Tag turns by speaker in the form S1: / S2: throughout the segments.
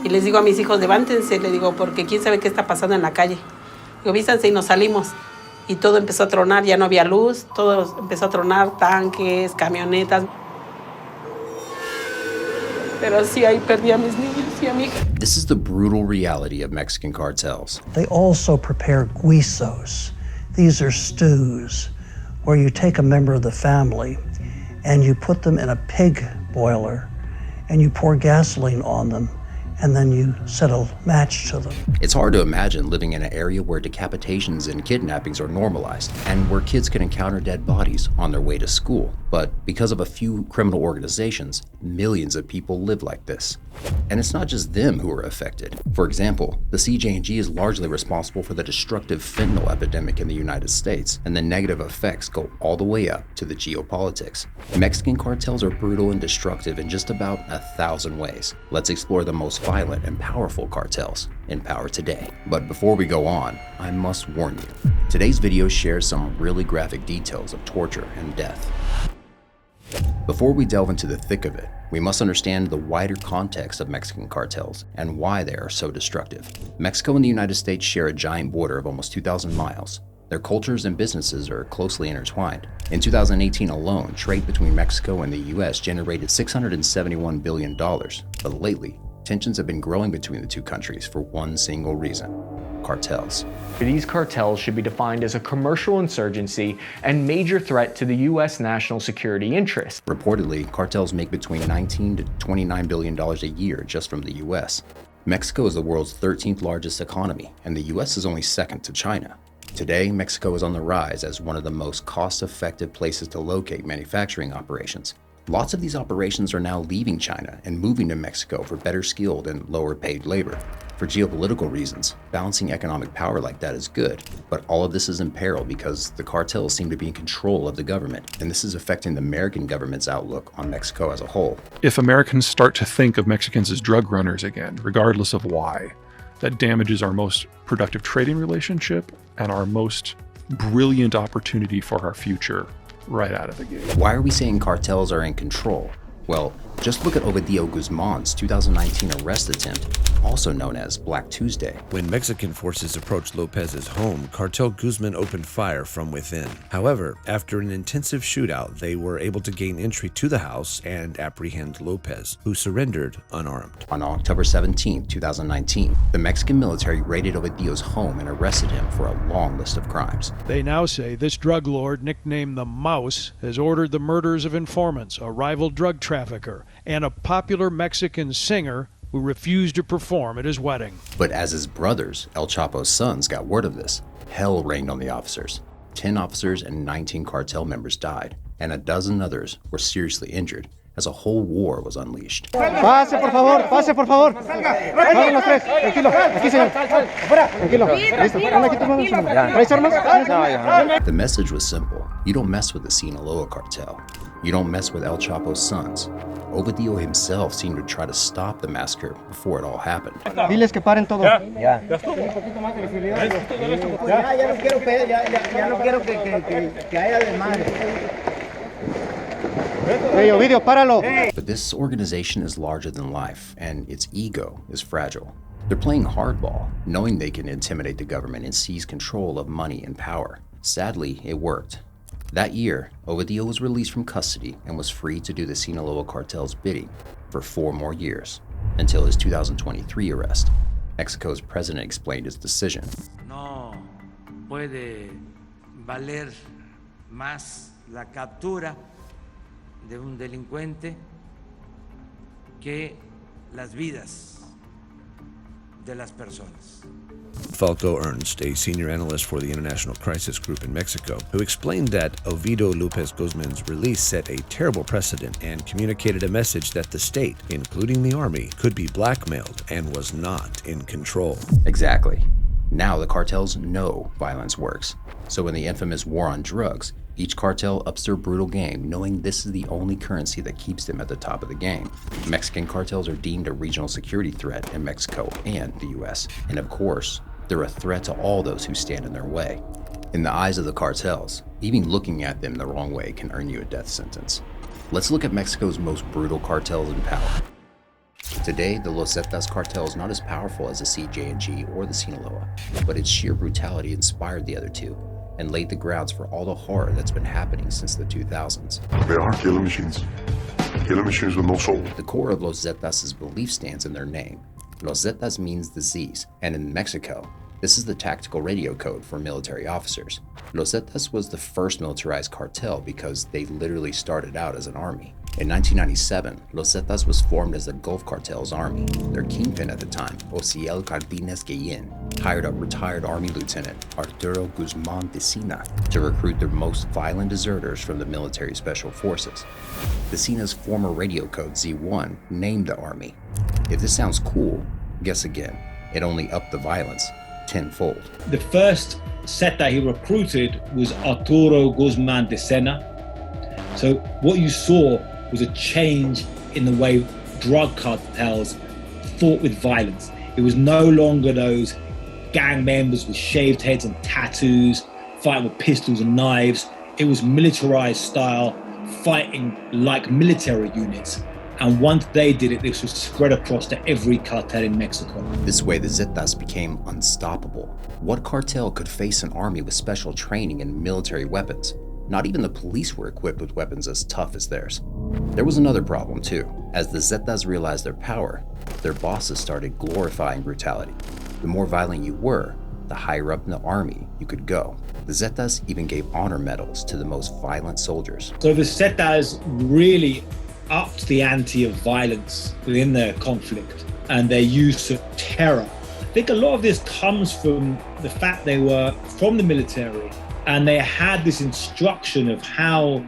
S1: Y les digo a mis hijos, levántense, le digo, porque quién sabe qué está pasando en la calle. Digo, vístanse y nos salimos. Y todo empezó a tronar, ya no había luz, todo empezó a tronar, tanques, camionetas. Pero sí, ahí perdí a mis niños y a mi hija.
S2: This is the brutal reality of Mexican cartels.
S3: They also prepare guisos. These are stews where you take a member of the family and you put them in a pig boiler and you pour gasoline on them and then you set a match to them.
S2: It's hard to imagine living in an area where decapitations and kidnappings are normalized and where kids can encounter dead bodies on their way to school. But because of a few criminal organizations, millions of people live like this. And it's not just them who are affected. For example, the CJ&G is largely responsible for the destructive fentanyl epidemic in the United States, and the negative effects go all the way up to the geopolitics. Mexican cartels are brutal and destructive in just about 1,000 ways. Let's explore the most violent and powerful cartels in power today. But before we go on, I must warn you. Today's video shares some really graphic details of torture and death. Before we delve into the thick of it, we must understand the wider context of Mexican cartels and why they are so destructive. Mexico and the United States share a giant border of almost 2,000 miles. Their cultures and businesses are closely intertwined. In 2018 alone, trade between Mexico and the US generated $671 billion. But lately, tensions have been growing between the two countries for one single reason: cartels.
S4: These cartels should be defined as a commercial insurgency and major threat to the U.S. national security interests.
S2: Reportedly, cartels make between $19 to $29 billion a year just from the U.S. Mexico is the world's 13th largest economy, and the U.S. is only second to China. Today, Mexico is on the rise as one of the most cost-effective places to locate manufacturing operations. Lots of these operations are now leaving China and moving to Mexico for better skilled and lower paid labor. For geopolitical reasons, balancing economic power like that is good, but all of this is in peril because the cartels seem to be in control of the government, and this is affecting the American government's outlook on Mexico as a whole.
S5: If Americans start to think of Mexicans as drug runners again, regardless of why, that damages our most productive trading relationship and our most brilliant opportunity for our future right out of the gate.
S2: Why are we saying cartels are in control? Well, just look at Ovidio Guzman's 2019 arrest attempt, also known as Black Tuesday.
S6: When Mexican forces approached Lopez's home, Cartel Guzman opened fire from within. However, after an intensive shootout, they were able to gain entry to the house and apprehend Lopez, who surrendered unarmed.
S2: On October 17, 2019, the Mexican military raided Ovidio's home and arrested him for a long list of crimes.
S7: They now say this drug lord, nicknamed the Mouse, has ordered the murders of informants, a rival drug trafficker, and a popular Mexican singer who refused to perform at his wedding.
S2: But as his brothers, El Chapo's sons, got word of this, hell rained on the officers. 10 officers and 19 cartel members died, and a dozen others were seriously injured as a whole war was unleashed.
S8: Pase, por favor, pase, por favor. Vamos los tres, tranquilo, aquí señor. Afuera, tranquilo. Listo, anda aquí tu mano. ¿Traes armas?
S2: The message was simple. You don't mess with the Sinaloa cartel. You don't mess with El Chapo's sons. Ovidio himself seemed to try to stop the massacre before it all happened.
S8: Diles que paren todo.
S9: Ya no quiero que haya desmadre.
S8: Hey, Ovidio, páralo.
S2: But this organization is larger than life, and its ego is fragile. They're playing hardball, knowing they can intimidate the government and seize control of money and power. Sadly, it worked. That year, Ovidio was released from custody and was free to do the Sinaloa cartel's bidding for 4 more years, until his 2023 arrest. Mexico's president explained his decision.
S10: No puede valer más la captura de un delincuente que las vidas de las personas.
S6: Falco Ernst, a senior analyst for the International Crisis Group in Mexico, who explained that Ovidio López Guzman's release set a terrible precedent and communicated a message that the state, including the army, could be blackmailed and was not in control.
S2: Exactly. Now the cartels know violence works. So in the infamous war on drugs, each cartel ups their brutal game, knowing this is the only currency that keeps them at the top of the game. Mexican cartels are deemed a regional security threat in Mexico and the US. And of course, they're a threat to all those who stand in their way. In the eyes of the cartels, even looking at them the wrong way can earn you a death sentence. Let's look at Mexico's most brutal cartels in power. Today, the Los Zetas cartel is not as powerful as the CJ&G or the Sinaloa, but its sheer brutality inspired the other two and laid the grounds for all the horror that's been happening since the 2000s.
S11: They are killing machines with no soul.
S2: The core of Los Zetas' belief stands in their name. Los Zetas means disease, and in Mexico, this is the tactical radio code for military officers. Los Zetas was the first militarized cartel because they literally started out as an army. In 1997, Los Zetas was formed as the Gulf Cartel's army. Their kingpin at the time, Ociel Cardenas Guillen, hired a retired Army Lieutenant, Arturo Guzman de Sina, to recruit the most violent deserters from the military special forces. De Sina's former radio code Z1 named the army. If this sounds cool, guess again. It only upped the violence tenfold.
S12: The first Zeta he recruited was Arturo Guzman de Sena. So what you saw was a change in the way drug cartels fought with violence. It was no longer those gang members with shaved heads and tattoos fighting with pistols and knives. It was militarized style, fighting like military units. And once they did it, this was spread across to every cartel in Mexico.
S2: This way, the Zetas became unstoppable. What cartel could face an army with special training and military weapons? Not even the police were equipped with weapons as tough as theirs. There was another problem too. As the Zetas realized their power, their bosses started glorifying brutality. The more violent you were, the higher up in the army you could go. The Zetas even gave honor medals to the most violent soldiers.
S12: So the Zetas really upped the ante of violence within their conflict and their use of terror. I think a lot of this comes from the fact they were from the military and they had this instruction of how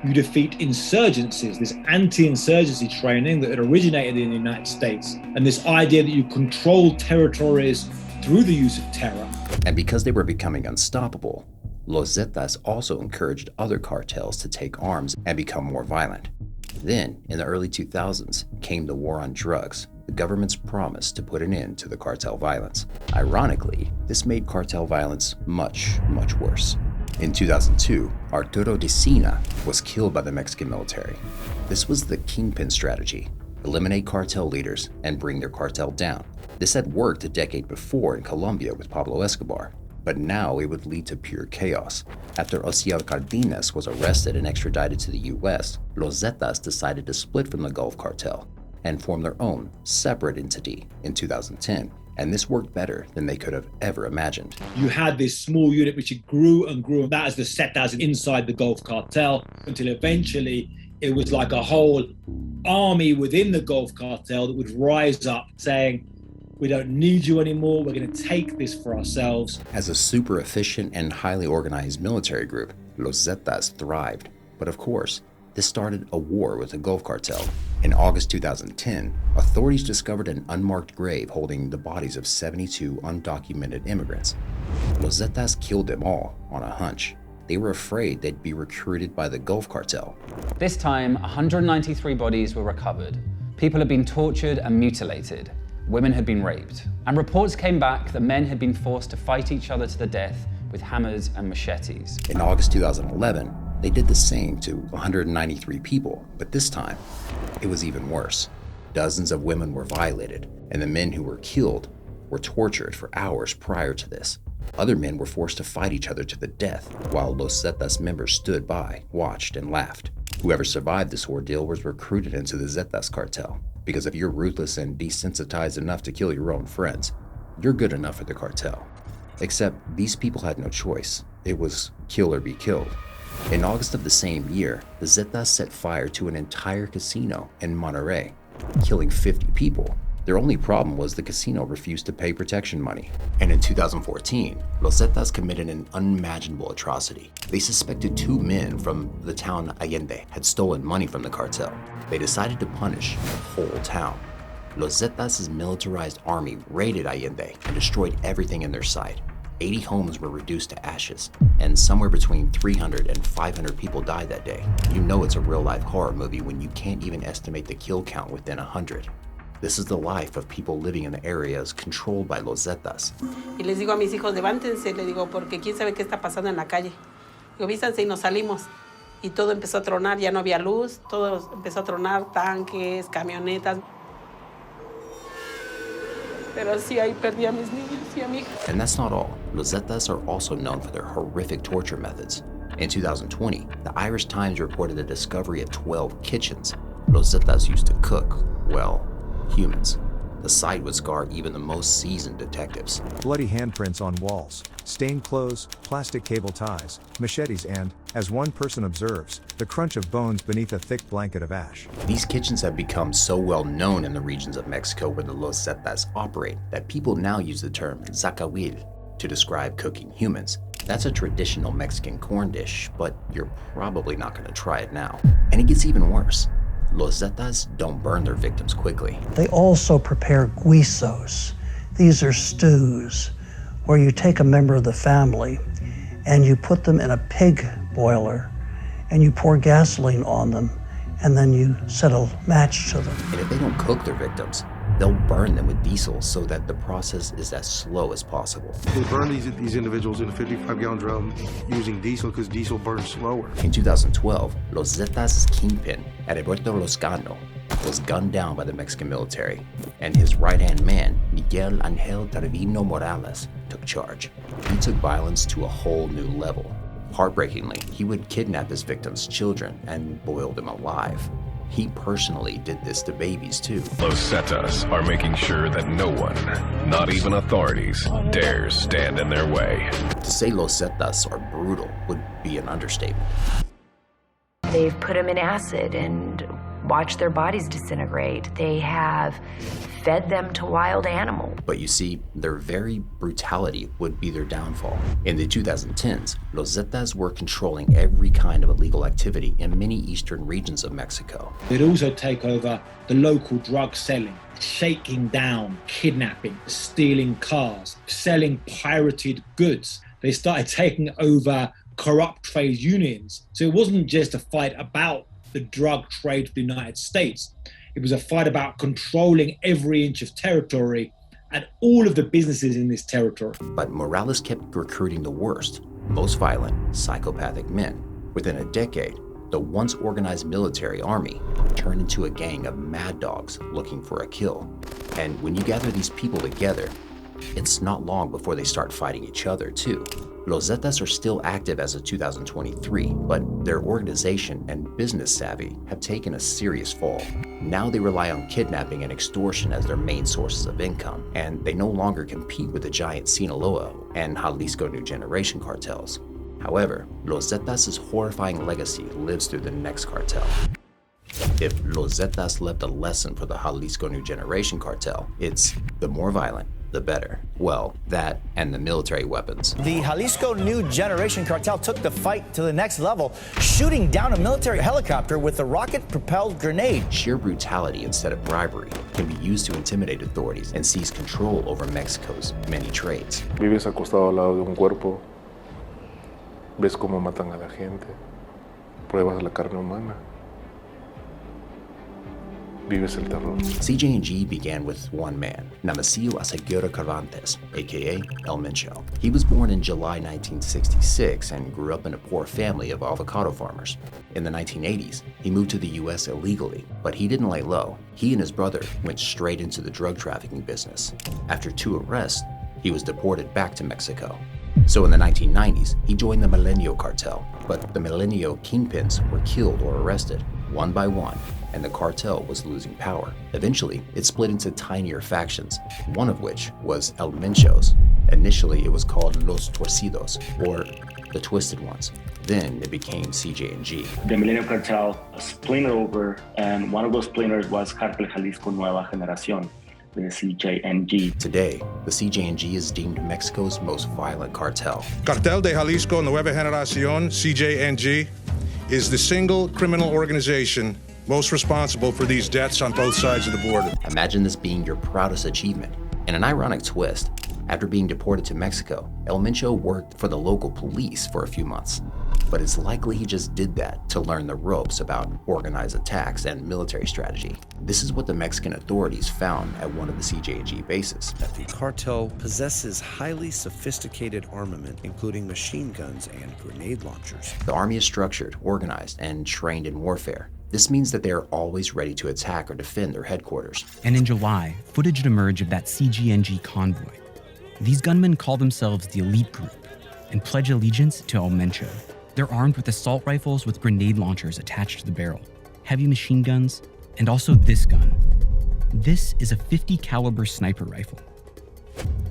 S12: you defeat insurgencies, this anti-insurgency training that had originated in the United States, and this idea that you control territories through the use of terror.
S2: And because they were becoming unstoppable, Los Zetas also encouraged other cartels to take arms and become more violent. Then, in the early 2000s, came the war on drugs, the government's promise to put an end to the cartel violence. Ironically, this made cartel violence much, much worse. In 2002, Arturo de Sina was killed by the Mexican military. This was the kingpin strategy: eliminate cartel leaders and bring their cartel down. This had worked a decade before in Colombia with Pablo Escobar, but now it would lead to pure chaos. After Ociel Cardenas was arrested and extradited to the US, Los Zetas decided to split from the Gulf Cartel and form their own separate entity in 2010. And this worked better than they could have ever imagined.
S12: You had this small unit which grew and grew, that as the Zetas inside the Gulf Cartel, until eventually it was like a whole army within the Gulf Cartel that would rise up saying, we don't need you anymore, we're going to take this for ourselves.
S2: As a super efficient and highly organized military group, Los Zetas thrived. But of course, this started a war with the Gulf Cartel. In August 2010, authorities discovered an unmarked grave holding the bodies of 72 undocumented immigrants. Los Zetas killed them all on a hunch. They were afraid they'd be recruited by the Gulf Cartel.
S13: This time, 193 bodies were recovered. People had been tortured and mutilated. Women had been raped. And reports came back that men had been forced to fight each other to the death with hammers and machetes.
S2: In August 2011, they did the same to 193 people, but this time, it was even worse. Dozens of women were violated, and the men who were killed were tortured for hours prior to this. Other men were forced to fight each other to the death, while Los Zetas members stood by, watched, and laughed. Whoever survived this ordeal was recruited into the Zetas cartel, because if you're ruthless and desensitized enough to kill your own friends, you're good enough for the cartel. Except these people had no choice. It was kill or be killed. In August of the same year, the Zetas set fire to an entire casino in Monterrey, killing 50 people. Their only problem was the casino refused to pay protection money. And in 2014, Los Zetas committed an unimaginable atrocity. They suspected 2 men from the town Allende had stolen money from the cartel. They decided to punish the whole town. Los Zetas' militarized army raided Allende and destroyed everything in their sight. 80 homes were reduced to ashes, and somewhere between 300 and 500 people died that day. You know it's a real-life horror movie when you can't even estimate the kill count within 100. This is the life of people living in the areas controlled by Los Zetas.
S1: Y les digo a mis hijos, levántense, les digo, porque quién sabe qué está pasando en la calle. Digo, vístanse y nos salimos. Y todo empezó a tronar, ya no había luz, todo empezó a tronar, tanques, camionetas. Pero sí, ahí perdí a mis niños y a mi hija.
S2: And that's not all. Los Zetas are also known for their horrific torture methods. In 2020, the Irish Times reported the discovery of 12 kitchens Los Zetas used to cook, well, humans. The sight would scar even the most seasoned detectives.
S14: Bloody handprints on walls, stained clothes, plastic cable ties, machetes and, as one person observes, the crunch of bones beneath a thick blanket of ash.
S2: These kitchens have become so well known in the regions of Mexico where the Los Zetas operate that people now use the term zacahuil to describe cooking humans. That's a traditional Mexican corn dish, but you're probably not going to try it now. And it gets even worse. Los Zetas don't burn their victims quickly.
S3: They also prepare guisos. These are stews where you take a member of the family and you put them in a pig boiler and you pour gasoline on them and then you set a match to them.
S2: And if they don't cook their victims, they'll burn them with diesel so that the process is as slow as possible.
S11: They burn these individuals in a 55-gallon drum using diesel because diesel burns slower.
S2: In 2012, Los Zetas' kingpin, Heriberto Lozcano, was gunned down by the Mexican military, and his right-hand man, Miguel Ángel Trevino Morales, took charge. He took violence to a whole new level. Heartbreakingly, he would kidnap his victims' children and boil them alive. He personally did this to babies too.
S15: Los Zetas are making sure that no one, not even authorities, dares stand in their way.
S2: To say Los Zetas are brutal would be an understatement.
S16: They've put them in acid and watched their bodies disintegrate. They have fed them to wild animals.
S2: But you see, their very brutality would be their downfall. In the 2010s, Los Zetas were controlling every kind of illegal activity in many eastern regions of Mexico.
S12: They'd also take over the local drug selling, shaking down, kidnapping, stealing cars, selling pirated goods. They started taking over corrupt trade unions. So it wasn't just a fight about the drug trade of the United States. It was a fight about controlling every inch of territory and all of the businesses in this territory.
S2: But Morales kept recruiting the worst, most violent, psychopathic men. Within a decade, the once organized military army turned into a gang of mad dogs looking for a kill. And when you gather these people together, it's not long before they start fighting each other too. Los Zetas are still active as of 2023, but their organization and business savvy have taken a serious fall. Now they rely on kidnapping and extortion as their main sources of income, and they no longer compete with the giant Sinaloa and Jalisco New Generation cartels. However, Los Zetas' horrifying legacy lives through the next cartel. If Los Zetas left a lesson for the Jalisco New Generation cartel, it's the more violent, the better. Well, that and the military weapons.
S17: The Jalisco New Generation cartel took the fight to the next level, shooting down a military helicopter with a rocket-propelled grenade.
S2: Sheer brutality instead of bribery can be used to intimidate authorities and seize control over Mexico's many trades.
S11: Vives acostado al lado de un cuerpo, ves cómo matan a la gente, pruebas la carne humana. Vives el terror.
S2: CJ&G began with one man, Namasio Aseguera Cervantes, aka El Mencho. He was born in July 1966 and grew up in a poor family of avocado farmers. In the 1980s, he moved to the US illegally, but he didn't lay low. He and his brother went straight into the drug trafficking business. After 2 arrests, he was deported back to Mexico. So in the 1990s, he joined the Milenio cartel, but the Milenio kingpins were killed or arrested, one by one, and the cartel was losing power. Eventually, it split into tinier factions, one of which was El Menchos. Initially, it was called Los Torcidos, or the Twisted Ones. Then it became CJ&G.
S18: The Milenio cartel splintered over, and one of those splinters was Cartel Jalisco Nueva Generación, the CJ&G.
S2: Today, the CJ&G is deemed Mexico's most violent cartel.
S19: Cartel de Jalisco Nueva Generación, CJ&G, is the single criminal organization most responsible for these deaths on both sides of the border.
S2: Imagine this being your proudest achievement. In an ironic twist, after being deported to Mexico, El Mencho worked for the local police for a few months. But it's likely he just did that to learn the ropes about organized attacks and military strategy. This is what the Mexican authorities found at one of the CJ&G bases.
S6: That the cartel possesses highly sophisticated armament, including machine guns and grenade launchers.
S2: The army is structured, organized, and trained in warfare. This means that they are always ready to attack or defend their headquarters.
S20: And in July, footage would emerge of that CGNG convoy. These gunmen call themselves the Elite Group and pledge allegiance to El Mencho. They're armed with assault rifles with grenade launchers attached to the barrel, heavy machine guns, and also this gun. This is a .50 caliber sniper rifle.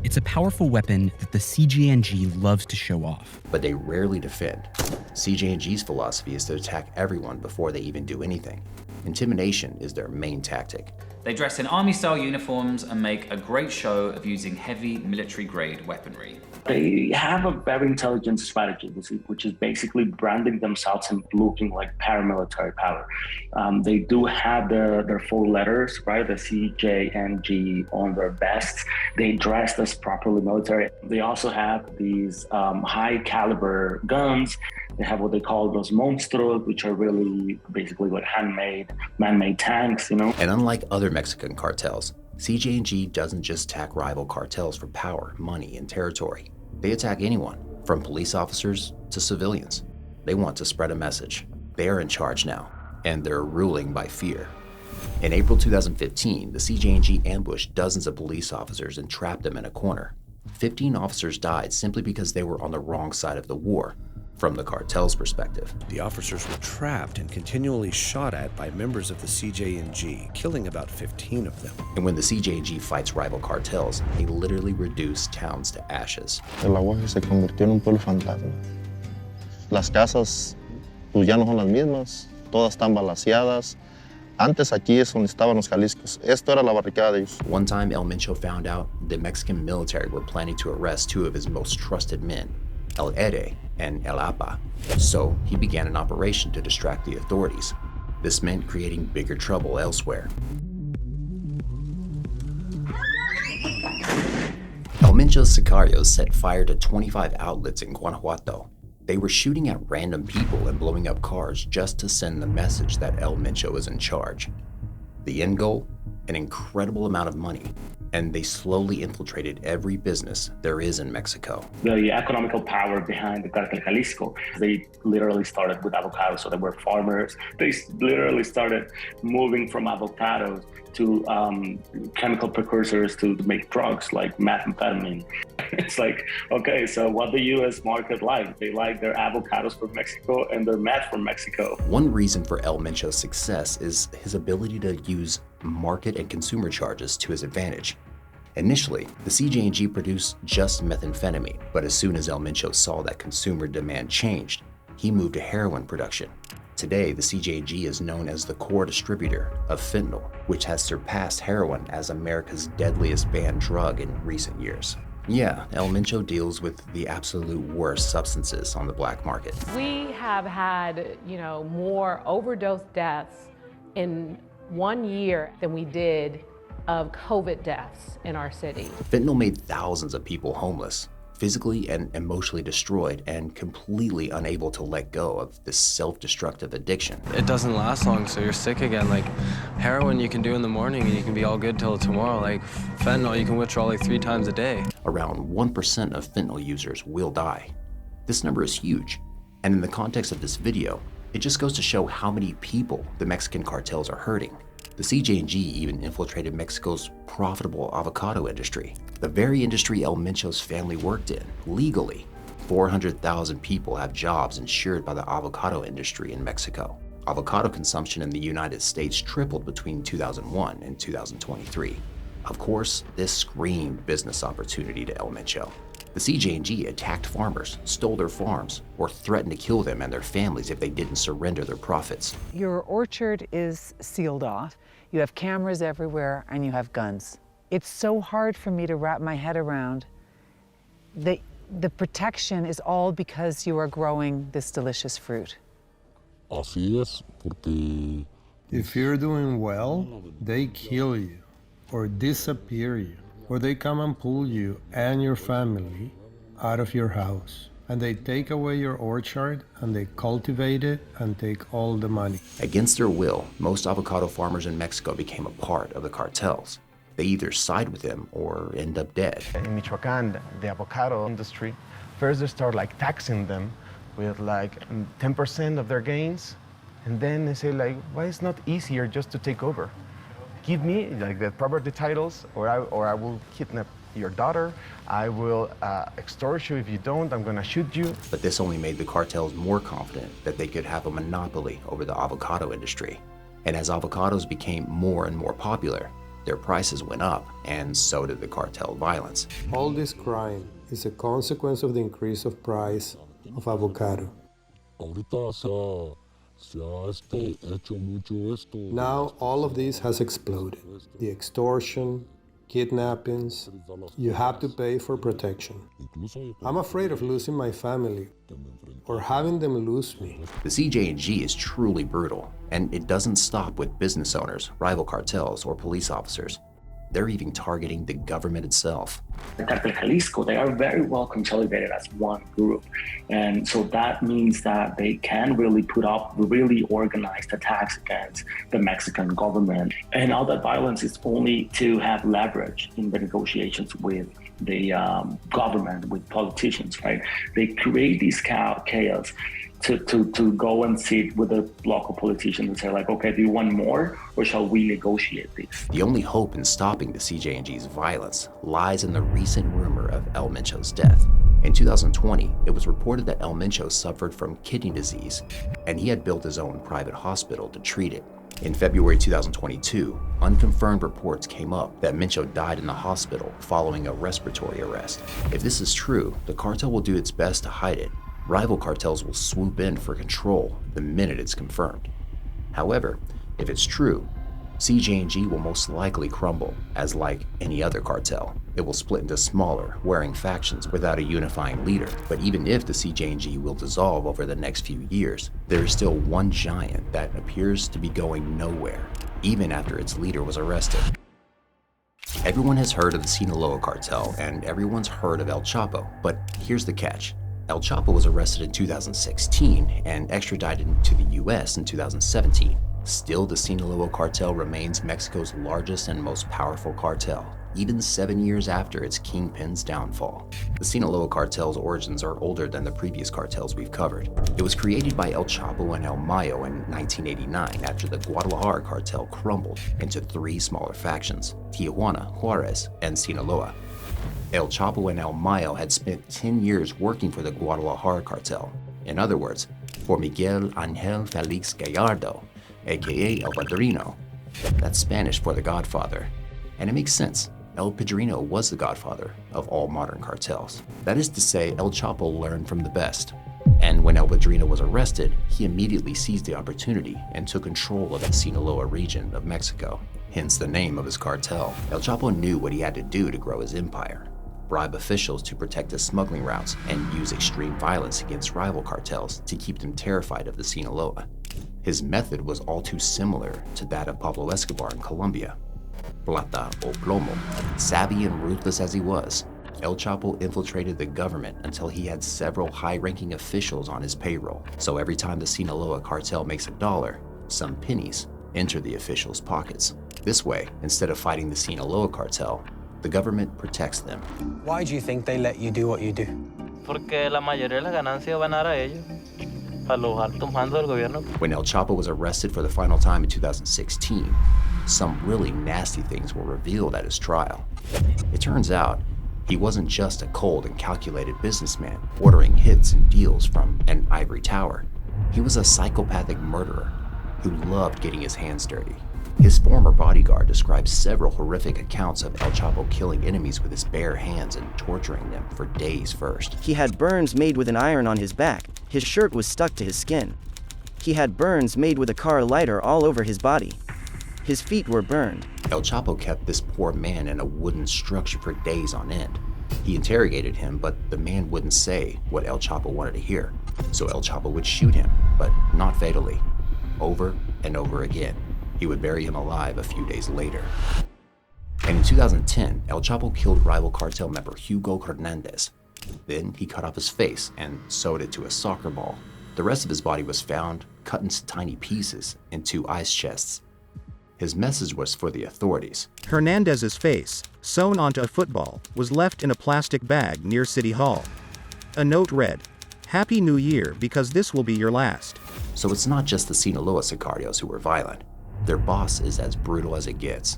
S20: It's a powerful weapon that the CGNG loves to show off.
S2: But they rarely defend. CGNG's philosophy is to attack everyone before they even do anything. Intimidation is their main tactic.
S13: They dress in army-style uniforms and make a great show of using heavy military-grade weaponry.
S18: They have a very intelligent strategy, which is basically branding themselves and looking like paramilitary power. They do have their full letters, right? The CJNG on their vests. They dressed as properly military. They also have these high caliber guns. They have what they call those monstruos, which are really basically like man-made tanks, you know?
S2: And unlike other Mexican cartels, CJNG doesn't just attack rival cartels for power, money, and territory. They attack anyone, from police officers to civilians. They want to spread a message. They are in charge now, and they're ruling by fear. In April 2015, the CJNG ambushed dozens of police officers and trapped them in a corner. 15 officers died simply because they were on the wrong side of the war, from the cartel's perspective.
S6: The officers were trapped and continually shot at by members of the CJNG, killing about 15 of them.
S2: And when the CJNG fights rival cartels, they literally reduce towns to ashes.
S21: El aguaje se convirtió en un pueblo fantasma. Las casas pues ya no son las mismas, todas están balaceadas. Antes aquí es donde estaban los Jaliscos. Esto era la barricada de ellos.
S2: One time, El Mencho found out the Mexican military were planning to arrest two of his most trusted men, El Ere and El Apa. So he began an operation to distract the authorities. This meant creating bigger trouble elsewhere. El Mencho's sicarios set fire to 25 outlets in Guanajuato. They were shooting at random people and blowing up cars just to send the message that El Mencho was in charge. The end goal? An incredible amount of money. And they slowly infiltrated every business there is in Mexico.
S18: The economical power behind the Cartel Jalisco, they literally started with avocados, so they were farmers. They literally started moving from avocados to chemical precursors to make drugs like methamphetamine. It's like, okay, so what the US market like? They like their avocados from Mexico and their meth from Mexico.
S2: One reason for El Mencho's success is his ability to use market and consumer charges to his advantage. Initially, the CJNG produced just methamphetamine, but as soon as El Mencho saw that consumer demand changed, he moved to heroin production. Today, the CJNG is known as the core distributor of fentanyl, which has surpassed heroin as America's deadliest banned drug in recent years. Yeah, El Mencho deals with the absolute worst substances on the black market.
S22: We have had, more overdose deaths in 1 year than we did of COVID deaths in our city.
S2: Fentanyl made thousands of people homeless, physically and emotionally destroyed, and completely unable to let go of this self-destructive addiction.
S23: It doesn't last long, so you're sick again. Like heroin you can do in the morning and you can be all good till tomorrow. Like fentanyl you can withdraw like 3 times a day.
S2: Around 1% of fentanyl users will die. This number is huge, and in the context of this video, it just goes to show how many people the Mexican cartels are hurting. The CJNG even infiltrated Mexico's profitable avocado industry, the very industry El Mencho's family worked in, legally. 400,000 people have jobs insured by the avocado industry in Mexico. Avocado consumption in the United States tripled between 2001 and 2023. Of course, this screamed business opportunity to El Mencho. The CJNG attacked farmers, stole their farms, or threatened to kill them and their families if they didn't surrender their profits.
S24: Your orchard is sealed off, you have cameras everywhere, and you have guns. It's so hard for me to wrap my head around. The protection is all because you are growing this delicious fruit.
S25: Así es, porque
S26: if you're doing well, they kill you or disappear you, or they come and pull you and your family out of your house. And they take away your orchard and they cultivate it and take all the money.
S2: Against their will, most avocado farmers in Mexico became a part of the cartels. They either side with them or end up dead.
S8: In Michoacán, the avocado industry, first they start taxing them with 10% of their gains,
S1: And then they say like, why it's not easier just to take over? Give me like the property titles, or I will kidnap your daughter. I will extort you. If you don't, I'm gonna shoot you.
S2: But this only made the cartels more confident that they could have a monopoly over the avocado industry. And as avocados became more and more popular, their prices went up, and so did the cartel violence.
S26: All this crime is a consequence of the increase of price of avocado. Now all of this has exploded. The extortion, kidnappings, you have to pay for protection. I'm afraid of losing my family or having them lose me.
S2: The CJ&G is truly brutal, and it doesn't stop with business owners, rival cartels, or police officers. They're even targeting the government itself.
S18: The Cartel Jalisco, they are very well consolidated as one group. And so that means that they can really put up really organized attacks against the Mexican government. And all that violence is only to have leverage in the negotiations with the government, with politicians, right? They create these chaos to go and sit with the local politicians and say like, okay, do you want more or shall we negotiate this?
S2: The only hope in stopping the CJ&G's violence lies in the recent rumor of El Mencho's death. In 2020, it was reported that El Mencho suffered from kidney disease, and he had built his own private hospital to treat it. In February 2022, unconfirmed reports came up that Mencho died in the hospital following a respiratory arrest. If this is true, the cartel will do its best to hide it. Rival cartels will swoop in for control the minute it's confirmed. However, if it's true, CJ&G will most likely crumble, as like any other cartel. It will split into smaller, warring factions without a unifying leader. But even if the CJ&G will dissolve over the next few years, there is still one giant that appears to be going nowhere, even after its leader was arrested. Everyone has heard of the Sinaloa cartel, and everyone's heard of El Chapo, but here's the catch. El Chapo was arrested in 2016 and extradited to the US in 2017. Still, the Sinaloa cartel remains Mexico's largest and most powerful cartel, even 7 years after its kingpin's downfall. The Sinaloa cartel's origins are older than the previous cartels we've covered. It was created by El Chapo and El Mayo in 1989 after the Guadalajara cartel crumbled into three smaller factions, Tijuana, Juarez, and Sinaloa. El Chapo and El Mayo had spent 10 years working for the Guadalajara cartel. In other words, for Miguel Ángel Félix Gallardo, aka El Padrino. That's Spanish for the Godfather. And it makes sense. El Padrino was the godfather of all modern cartels. That is to say, El Chapo learned from the best. And when El Padrino was arrested, he immediately seized the opportunity and took control of the Sinaloa region of Mexico. Hence the name of his cartel. El Chapo knew what he had to do to grow his empire. Bribe officials to protect his smuggling routes and use extreme violence against rival cartels to keep them terrified of the Sinaloa. His method was all too similar to that of Pablo Escobar in Colombia. Plata o plomo. Savvy and ruthless as he was, El Chapo infiltrated the government until he had several high-ranking officials on his payroll. So every time the Sinaloa cartel makes $1, some pennies enter the officials' pockets. This way, instead of fighting the Sinaloa cartel, the government protects them.
S4: Why do you think they let you do what you do?
S5: Porque la mayoría de la ganancia van a dar a ellos. Para los altos mandos del gobierno.
S2: When El Chapo was arrested for the final time in 2016, some really nasty things were revealed at his trial. It turns out, he wasn't just a cold and calculated businessman ordering hits and deals from an ivory tower. He was a psychopathic murderer who loved getting his hands dirty. His former bodyguard describes several horrific accounts of El Chapo killing enemies with his bare hands and torturing them for days first.
S7: He had burns made with an iron on his back. His shirt was stuck to his skin. He had burns made with a car lighter all over his body. His feet were burned.
S2: El Chapo kept this poor man in a wooden structure for days on end. He interrogated him, but the man wouldn't say what El Chapo wanted to hear. So El Chapo would shoot him, but not fatally. Over and over again. He would bury him alive a few days later. And in 2010, El Chapo killed rival cartel member Hugo Hernandez. Then he cut off his face and sewed it to a soccer ball. The rest of his body was found, cut into tiny pieces, in 2 ice chests. His message was for the authorities.
S9: Hernandez's face, sewn onto a football, was left in a plastic bag near City Hall. A note read,
S3: Happy New Year, because this will be your last.
S2: So it's not just the Sinaloa sicarios who were violent. Their boss is as brutal as it gets.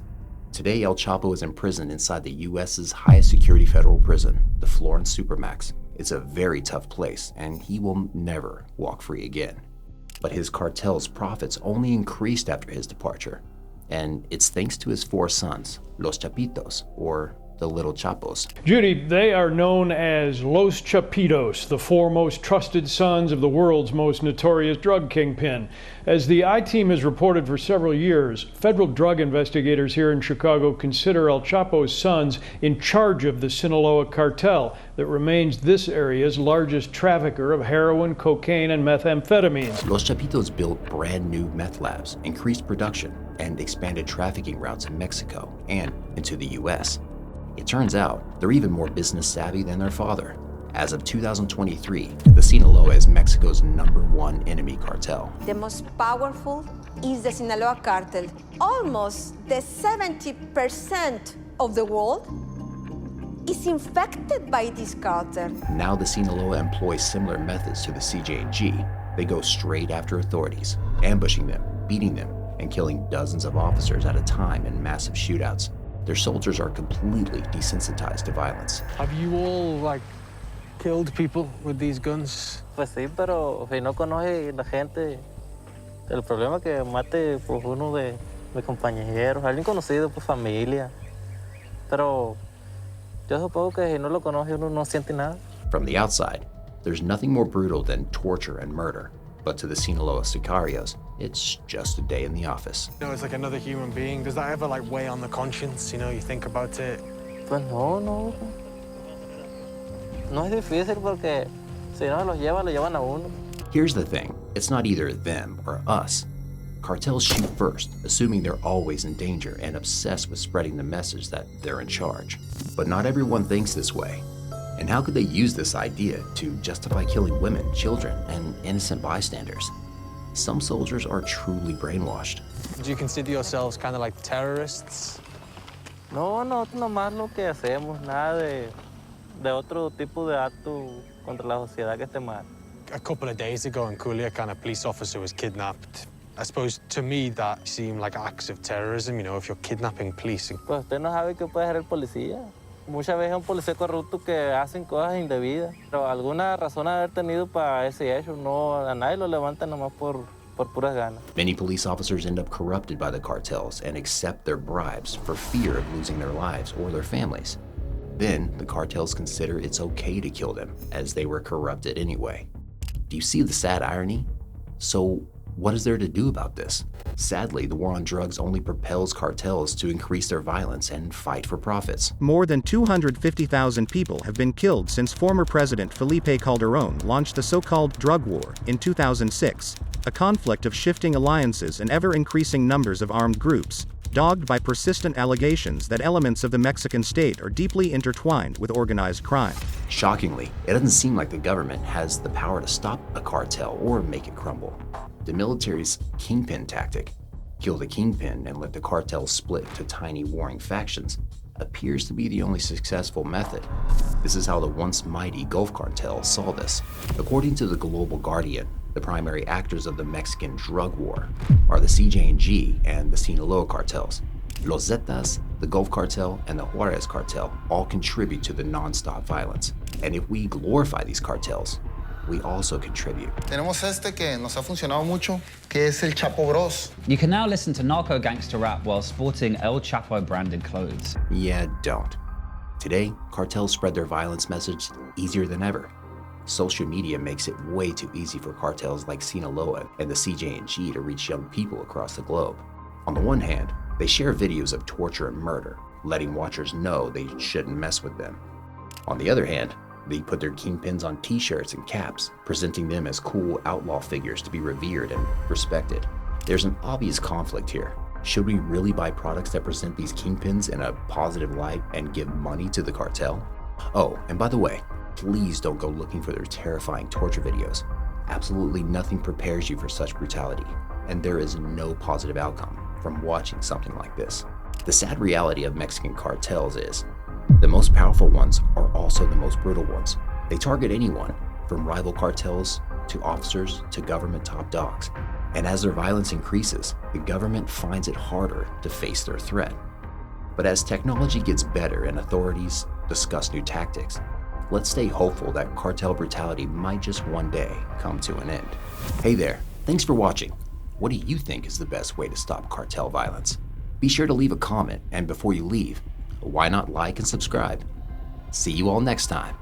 S2: Today, El Chapo is imprisoned inside the U.S.'s highest security federal prison, the Florence Supermax. It's a very tough place, and he will never walk free again. But his cartel's profits only increased after his departure, and it's thanks to his 4 sons, Los Chapitos, or the Little Chapos.
S9: Judy, they are known as Los Chapitos, the 4 most trusted sons of the world's most notorious drug kingpin. As the I-Team has reported for several years, federal drug investigators here in Chicago consider El Chapo's sons in charge of the Sinaloa cartel that remains this area's largest trafficker of heroin, cocaine, and methamphetamines.
S2: Los Chapitos built brand new meth labs, increased production, and expanded trafficking routes in Mexico and into the U.S. It turns out they're even more business savvy than their father. As of 2023, the Sinaloa is Mexico's #1 enemy cartel.
S10: The most powerful is the Sinaloa cartel. Almost the 70% of the world is infected by this cartel.
S2: Now the Sinaloa employs similar methods to the CJ&G. They go straight after authorities, ambushing them, beating them, and killing dozens of officers at a time in massive shootouts. Their soldiers are completely desensitized to violence.
S4: Have you all, killed people with these guns?
S5: Pues sí, pero si no conoce la gente, el problema es que mate pues, uno de compañeros, alguien conocido, pues familia. Pero yo supongo que si no lo conoce uno no siente nada.
S2: From the outside, there's nothing more brutal than torture and murder. But to the Sinaloa sicarios, it's just a day in the office.
S4: It's like another human being. Does that ever weigh on the conscience? You think about it.
S5: Pues no. No es difícil porque si no lo llevan a uno.
S2: Here's the thing, it's not either them or us. Cartels shoot first, assuming they're always in danger and obsessed with spreading the message that they're in charge. But not everyone thinks this way. And how could they use this idea to justify killing women, children, and innocent bystanders? Some soldiers are truly brainwashed.
S4: Do you consider yourselves kind of like terrorists?
S5: No, nomás lo que hacemos, nada de otro tipo de acto contra la sociedad que esté mal.
S4: A couple of days ago in Culiacan, a police officer was kidnapped. I suppose to me that seemed like acts of terrorism, if you're kidnapping police.
S5: Pues usted no sabe qué puede hacer el policía. Muchas veces un policía corrupto que hacen cosas indebidas, pero alguna razón haber tenido para ese hecho, no a nadie lo levantan nomás por puras ganas.
S2: Many police officers end up corrupted by the cartels and accept their bribes for fear of losing their lives or their families. Then the cartels consider it's okay to kill them, as they were corrupted anyway. Do you see the sad irony? So what is there to do about this? Sadly, the war on drugs only propels cartels to increase their violence and fight for profits.
S3: More than 250,000 people have been killed since former President Felipe Calderón launched the so-called drug war in 2006, a conflict of shifting alliances and ever-increasing numbers of armed groups, dogged by persistent allegations that elements of the Mexican state are deeply intertwined with organized crime.
S2: Shockingly, it doesn't seem like the government has the power to stop a cartel or make it crumble. The military's kingpin tactic, kill the kingpin and let the cartel split to tiny warring factions, appears to be the only successful method. This is how the once mighty Gulf cartel saw this. According to the Global Guardian, the primary actors of the Mexican drug war are the CJ&G and the Sinaloa cartels. Los Zetas, the Gulf cartel, and the Juarez cartel all contribute to the non-stop violence. And if we glorify these cartels, we also contribute.
S14: Tenemos que nos ha funcionado mucho, que es el Chapo Bros.
S13: You can now listen to narco gangster rap while sporting El Chapo branded clothes.
S2: Yeah, don't. Today, cartels spread their violence message easier than ever. Social media makes it way too easy for cartels like Sinaloa and the CJ&G to reach young people across the globe. On the one hand, they share videos of torture and murder, letting watchers know they shouldn't mess with them. On the other hand, they put their kingpins on t-shirts and caps, presenting them as cool outlaw figures to be revered and respected. There's an obvious conflict here. Should we really buy products that present these kingpins in a positive light and give money to the cartel? Oh, and by the way, please don't go looking for their terrifying torture videos. Absolutely nothing prepares you for such brutality, and there is no positive outcome from watching something like this. The sad reality of Mexican cartels is, the most powerful ones are also the most brutal ones. They target anyone, from rival cartels to officers to government top dogs. And as their violence increases, the government finds it harder to face their threat. But as technology gets better and authorities discuss new tactics, let's stay hopeful that cartel brutality might just one day come to an end. Hey there, thanks for watching. What do you think is the best way to stop cartel violence? Be sure to leave a comment, and before you leave, why not like and subscribe? See you all next time.